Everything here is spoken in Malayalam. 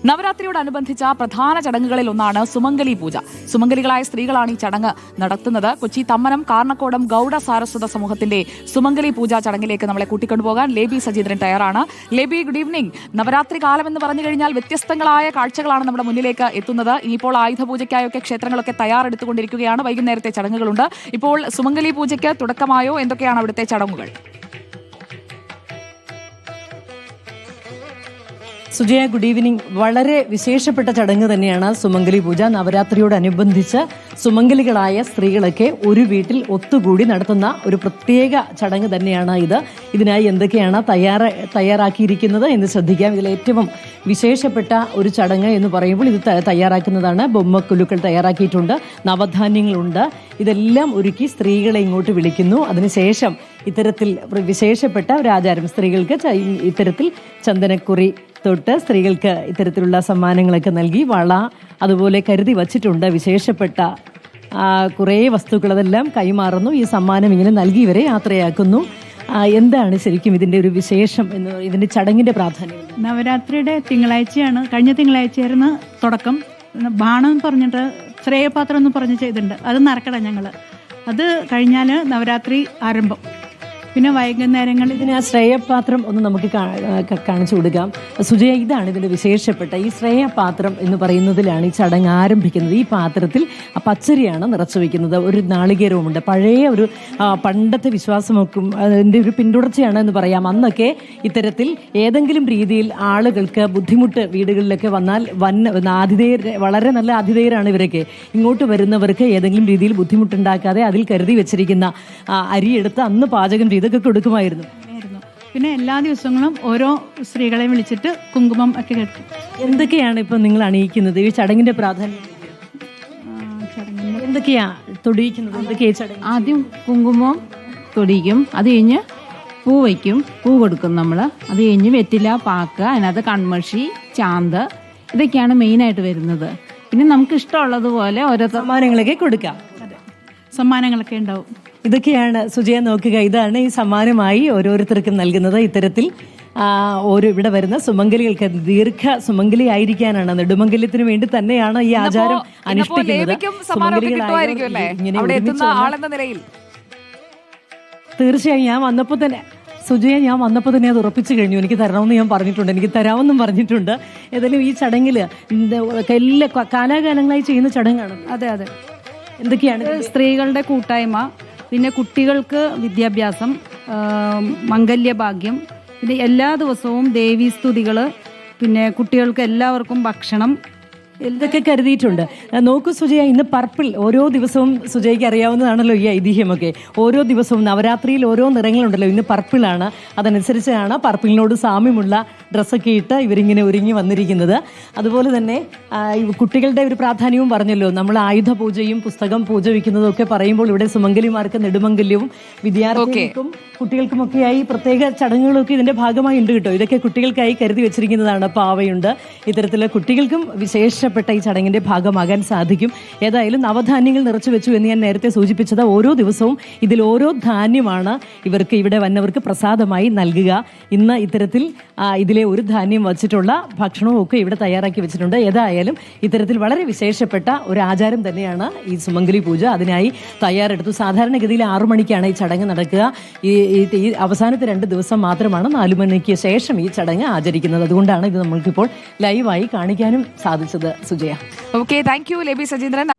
നവരാത്രിയോടനുബന്ധിച്ച പ്രധാന ചടങ്ങുകളിൽ ഒന്നാണ് സുമംഗലി പൂജ. സുമംഗലികളായ സ്ത്രീകളാണ് ഈ ചടങ്ങ് നടത്തുന്നത്. കൊച്ചി തമ്മനം കാർണക്കോടം ഗൌഡ സാരസ്വത സമൂഹത്തിന്റെ സുമംഗലി പൂജ ചടങ്ങിലേക്ക് നമ്മളെ കൂട്ടിക്കൊണ്ടുപോകാൻ ലേബി സജീന്ദ്രൻ തയ്യാറാണ്. ലേബി, ഗുഡ് ഈവനിംഗ്. നവരാത്രി കാലം എന്ന് പറഞ്ഞു കഴിഞ്ഞാൽ വ്യത്യസ്തങ്ങളായ കാഴ്ചകളാണ് നമ്മുടെ മുന്നിലേക്ക് എത്തുന്നത്. ഇനിയിപ്പോൾ ആയുധപൂജയ്ക്കായൊക്കെ ക്ഷേത്രങ്ങളൊക്കെ തയ്യാറെടുത്തുകൊണ്ടിരിക്കുകയാണ്. വൈകുന്നേരത്തെ ചടങ്ങുകളുണ്ട്. ഇപ്പോൾ സുമംഗലി പൂജയ്ക്ക് തുടക്കമായോ? എന്തൊക്കെയാണ് അവിടുത്തെ ചടങ്ങുകൾ? Sujaya, good evening. വളരെ വിശേഷപ്പെട്ട ചടങ്ങ് തന്നെയാണ് സുമംഗലി പൂജ. നവരാത്രിയോടനുബന്ധിച്ച് സുമംഗലികളായ സ്ത്രീകളൊക്കെ ഒരു വീട്ടിൽ ഒത്തുകൂടി നടത്തുന്ന ഒരു പ്രത്യേക ചടങ്ങ് തന്നെയാണ് ഇത്. ഇതിനായി എന്തൊക്കെയാണ് തയ്യാറാക്കിയിരിക്കുന്നത് എന്ന് ശ്രദ്ധിക്കാം. ഇതിൽ ഏറ്റവും വിശേഷപ്പെട്ട ഒരു ചടങ്ങ് എന്ന് പറയുമ്പോൾ ഇത് തയ്യാറാക്കുന്നതാണ്. ബൊമ്മക്കുലുക്കൾ തയ്യാറാക്കിയിട്ടുണ്ട്, നവധാന്യങ്ങളുണ്ട്. ഇതെല്ലാം ഒരുക്കി സ്ത്രീകളെ ഇങ്ങോട്ട് വിളിക്കുന്നു. അതിനുശേഷം ഇത്തരത്തിൽ വിശേഷപ്പെട്ട ഒരു ആചാരം, സ്ത്രീകൾക്ക് ഇത്തരത്തിൽ ചന്ദനക്കുറി തൊട്ട് സ്ത്രീകൾക്ക് ഇത്തരത്തിലുള്ള സമ്മാനങ്ങളൊക്കെ നൽകി വള അതുപോലെ കരുതി വച്ചിട്ടുണ്ട്. വിശേഷപ്പെട്ട കുറേ വസ്തുക്കൾ അതെല്ലാം കൈമാറുന്നു. ഈ സമ്മാനം ഇങ്ങനെ നൽകി ഇവരെ യാത്രയാക്കുന്നു. എന്താണ് ശരിക്കും ഇതിന്റെ ഒരു വിശേഷം എന്ന്, ഇതിന്റെ ചടങ്ങിന്റെ പ്രാധാന്യം? നവരാത്രിയുടെ തിങ്കളാഴ്ചയാണ്, കഴിഞ്ഞ തിങ്കളാഴ്ചയായിരുന്നു തുടക്കം. ബാണം എന്ന് പറഞ്ഞിട്ട് ശ്രേയപാത്രം എന്ന് പറഞ്ഞ് ചെയ്തിട്ടുണ്ട്. അത് നറക്കണം ഞങ്ങൾ. അത് കഴിഞ്ഞാൽ നവരാത്രി ആരംഭം. പിന്നെ വൈകുന്നേരങ്ങളിൽ ഇതിന് ആ ശ്രേയപാത്രം ഒന്ന് നമുക്ക് കാണിച്ചു കൊടുക്കാം. സുജയ, ഇതാണ് ഇതിന്റെ വിശേഷപ്പെട്ട ഈ ശ്രേയപാത്രം എന്ന് പറയുന്നതിലാണ് ഈ ചടങ്ങ് ആരംഭിക്കുന്നത്. ഈ പാത്രത്തിൽ പച്ചരിയാണ് നിറച്ചു വയ്ക്കുന്നത്. ഒരു നാളികേരവുമുണ്ട്. പഴയ ഒരു പണ്ടത്തെ വിശ്വാസമൊക്കെ അതിൻ്റെ ഒരു പിന്തുടർച്ചയാണ് എന്ന് പറയാം. അന്നൊക്കെ ഇത്തരത്തിൽ ഏതെങ്കിലും രീതിയിൽ ആളുകൾക്ക് ബുദ്ധിമുട്ട് വീടുകളിലൊക്കെ വന്നാൽ ആതിഥേയർ, വളരെ നല്ല ആതിഥേയരാണ് ഇവരൊക്കെ, ഇങ്ങോട്ട് വരുന്നവർക്ക് ഏതെങ്കിലും രീതിയിൽ ബുദ്ധിമുട്ടുണ്ടാക്കാതെ അതിൽ കരുതി വെച്ചിരിക്കുന്ന അരിയെടുത്ത് അന്ന് പാചകം ചെയ്ത് ഇതൊക്കെ കൊടുക്കുമായിരുന്നു. പിന്നെ എല്ലാ ദിവസങ്ങളും ഓരോ സ്ത്രീകളെ വിളിച്ചിട്ട് കുങ്കുമം ഒക്കെ കെട്ടും. എന്തൊക്കെയാണ് ഇപ്പൊ നിങ്ങൾ അണിയിക്കുന്നത്? ഈ ചടങ്ങിന്റെ പ്രാധാന്യം എന്തൊക്കെയാ തൊടിയിക്കുന്നത്? എന്തൊക്കെയാ ചടങ്ങ്? ആദ്യം കുങ്കുമം തൊടിയിക്കും, അത് കഴിഞ്ഞ് പൂ വയ്ക്കും, പൂ കൊടുക്കും നമ്മൾ. അത് കഴിഞ്ഞ് വെറ്റില, പാക്ക, അതിനകത്ത് കൺമഷി, ചാന്ത്, ഇതൊക്കെയാണ് മെയിനായിട്ട് വരുന്നത്. പിന്നെ നമുക്ക് ഇഷ്ടമുള്ളതുപോലെ ഓരോ സമ്മാനങ്ങളൊക്കെ കൊടുക്കാം. സമ്മാനങ്ങളൊക്കെ ഉണ്ടാവും. ഇതൊക്കെയാണ് സുജയ നോക്കുക. ഇതാണ് ഈ സമ്മാനമായി ഓരോരുത്തർക്കും നൽകുന്നത്. ഇത്തരത്തിൽ ഇവിടെ വരുന്ന സുമംഗലികൾക്ക് ദീർഘ സുമംഗലി ആയിരിക്കാനാണ്, നെടുമംഗല്യത്തിന് വേണ്ടി തന്നെയാണ് ഈ ആചാരം അനുഷ്ഠിക്കുന്നത്. തീർച്ചയായും ഞാൻ വന്നപ്പോൾ തന്നെ അത് ഉറപ്പിച്ചു കഴിഞ്ഞു. എനിക്ക് തരണമെന്ന് ഞാൻ പറഞ്ഞിട്ടുണ്ട്, എനിക്ക് തരാമെന്നും പറഞ്ഞിട്ടുണ്ട്. ഏതായാലും ഈ ചടങ്ങിൽ എല്ലാ കാലാകാലങ്ങളായി ചെയ്യുന്ന ചടങ്ങാണ്. അതെ അതെ. എന്തൊക്കെയാണ്? സ്ത്രീകളുടെ കൂട്ടായ്മ, പിന്നെ കുട്ടികൾക്ക് വിദ്യാഭ്യാസം, മംഗല്യഭാഗ്യം, പിന്നെ എല്ലാ ദിവസവും ദേവീസ്തുതികൾ, പിന്നെ കുട്ടികൾക്ക് എല്ലാവർക്കും ഭക്ഷണം, ഇതൊക്കെ കരുതിയിട്ടുണ്ട്. നോക്കൂ സുജയ, ഇന്ന് പർപ്പിൾ. ഓരോ ദിവസവും സുജയ്ക്ക് അറിയാവുന്നതാണല്ലോ ഈ ഐതിഹ്യമൊക്കെ. ഓരോ ദിവസവും നവരാത്രിയിൽ ഓരോ നിറങ്ങളുണ്ടല്ലോ. ഇന്ന് പർപ്പിളാണ്. അതനുസരിച്ചാണ് പർപ്പിളിനോട് സാമ്യമുള്ള ഡ്രസ്സൊക്കെ ഇട്ട് ഇവരിങ്ങനെ ഒരുങ്ങി വന്നിരിക്കുന്നത്. അതുപോലെ തന്നെ കുട്ടികളുടെ ഒരു പ്രാധാന്യവും പറഞ്ഞല്ലോ. നമ്മൾ ആയുധ പൂജയും പുസ്തകം പൂജ വയ്ക്കുന്നതും ഒക്കെ പറയുമ്പോൾ ഇവിടെ സുമംഗലിമാർക്ക് നെടുമംഗല്യവും വിദ്യാർത്ഥികൾക്കും കുട്ടികൾക്കുമൊക്കെയായി പ്രത്യേക ചടങ്ങുകളൊക്കെ ഇതിന്റെ ഭാഗമായി ഉണ്ട് കേട്ടോ. ഇതൊക്കെ കുട്ടികൾക്കായി കരുതി വെച്ചിരിക്കുന്നതാണ്. പാവയുണ്ട്. ഇത്തരത്തിലുള്ള കുട്ടികൾക്കും വിശേഷപ്പെട്ട ഈ ചടങ്ങിന്റെ ഭാഗമാകാൻ സാധിക്കും. ഏതായാലും നവധാന്യങ്ങൾ നിറച്ചു വെച്ചു എന്ന് ഞാൻ നേരത്തെ സൂചിപ്പിച്ചത്. ഓരോ ദിവസവും ഇതിൽ ഓരോ ധാന്യമാണ് ഇവർക്ക് ഇവിടെ വന്നവർക്ക് പ്രസാദമായി നൽകുക. ഇന്ന് ഇത്തരത്തിൽ ഇതിലെ ഒരു ധാന്യം വച്ചിട്ടുള്ള ഭക്ഷണവും ഒക്കെ ഇവിടെ തയ്യാറാക്കി വെച്ചിട്ടുണ്ട്. ഏതായാലും ഇത്തരത്തിൽ വളരെ വിശേഷപ്പെട്ട ഒരു ആചാരം തന്നെയാണ് ഈ സുമംഗലി പൂജ. അതിനായി തയ്യാറെടുത്തു. സാധാരണഗതിയിൽ 6 മണിക്കാണ് ഈ ചടങ്ങ് നടക്കുക. ഈ അവസാനത്തെ 2 ദിവസം മാത്രമാണ് 4 മണിക്ക് ശേഷം ഈ ചടങ്ങ് ആചരിക്കുന്നത്. അതുകൊണ്ടാണ് ഇത് നമ്മൾക്കിപ്പോൾ ലൈവായി കാണിക്കാനും സാധിച്ചത്. Sujaya, okay, thank you ലേബി Sajeendran.